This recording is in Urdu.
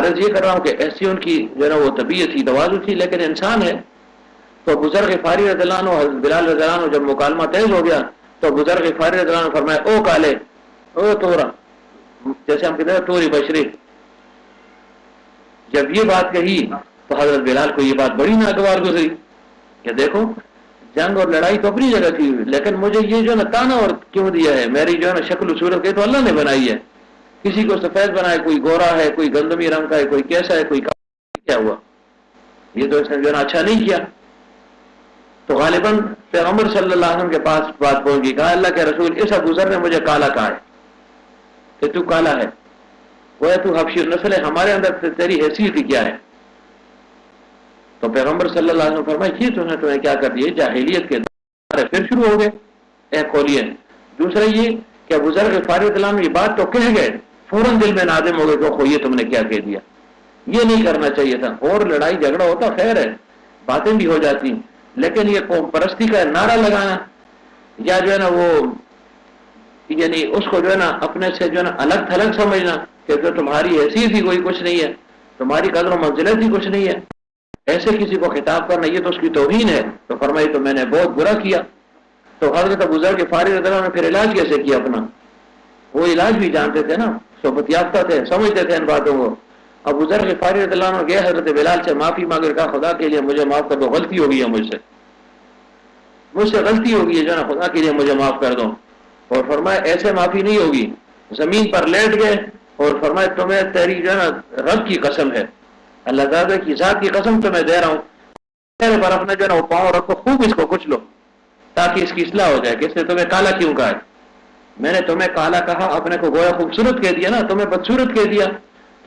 عرض یہ کر رہا ہوں کہ ایسی ان کی جو ہے نا وہ طبیعت تھی، تواضع تھی، لیکن انسان ہے. تو بزرگ غفاری رضی اللہ عنہ، حضرت بلال رضی اللہ عنہ جب مکالمہ تیز ہو گیا تو بزرگ غفاری رضی اللہ عنہ فرمایا او کالے، او تورا، جیسے ہم کہتے ہیں توری بشری. جب یہ بات کہی تو حضرت بلال کو یہ بات بڑی ناگوار گزری کہ دیکھو جنگ اور لڑائی تو اپنی جگہ تھی، لیکن مجھے یہ جو ہے نا تانا اور کیوں دیا ہے، میری جو ہے نا شکل و صورت کے تو اللہ نے بنائی ہے، کسی کو سفید بنائے، کوئی گورا ہے، کوئی گندمی رنگ کا ہے، کوئی کیسا ہے، کوئی کیا ہوا، یہ تو اس نے جو ہے نا اچھا نہیں کیا. تو غالباً پیغمبر صلی اللہ علیہ وسلم کے پاس بات پہنچ گئی، کہا اللہ کے رسول اس ابو ذر نے مجھے کالا کہا ہے کہ تو کالا ہے، وہ تو حبشی نسل ہے، ہمارے اندر تیری حیثیت ہی کیا ہے. تو پیغمبر صلی اللہ علیہ وسلم فرمایا یہ تمہیں کیا کر دیا، جاہلیت کے دار پھر شروع ہو گئے، اے کھولیے. دوسرا یہ کہ ابو ذر غفاری رضی اللہ عنہ یہ بات تو کہہ گئے، فوراً دل میں نادم ہو گئے کہ یہ تم نے کیا کہہ دیا، یہ نہیں کرنا چاہیے تھا. اور لڑائی جھگڑا ہوتا خیر ہے، باتیں بھی ہو جاتی، لیکن یہ قوم پرستی کا نعرہ لگانا یا جو ہے نا وہ یعنی اس کو جو ہے نا اپنے سے جو ہے نا الگ تھلگ سمجھنا کہ جو تمہاری حیثیت ہی کوئی کچھ نہیں ہے، تمہاری قدر و منزلت ہی کچھ نہیں ہے، ایسے کسی کو خطاب کرنا یہ تو اس کی توہین ہے. تو فرمائی تو میں نے بہت برا کیا. تو حضرت ابو ذر غفاری رضی اللہ عنہ نے پھر علاج کیسے کیا اپنا، وہ علاج بھی جانتے تھے نا، صحبت یافتہ تھے، سمجھتے تھے ان باتوں کو. ابو ذر غفاری رضی اللہ عنہ گئے حضرت بلال سے معافی مانگ کر، خدا کے لیے مجھے معاف کر دو، غلطی ہو گئی ہے مجھ سے غلطی ہو گئی ہے جو نا، خدا کے لیے مجھے معاف کر دو. اور فرمایا ایسے معافی نہیں ہوگی. زمین پر لیٹ گئے اور فرمایا تمہیں تیری جو ہے نا رب کی قسم ہے، اللہ تعالیٰ کی ذات کی قسم تمہیں دے رہا ہوں، میرے پر اپنا جو ہے نا وہ پاؤں رکھو، خوب اس کو کچھ لو تاکہ اس کی اصلاح ہو جائے کہ اس نے تمہیں کالا کیوں کہا ہے. میں نے تمہیں کالا کہا، اپنے کو گویا خوبصورت کہہ دیا نا، تمہیں بدصورت کہہ دیا.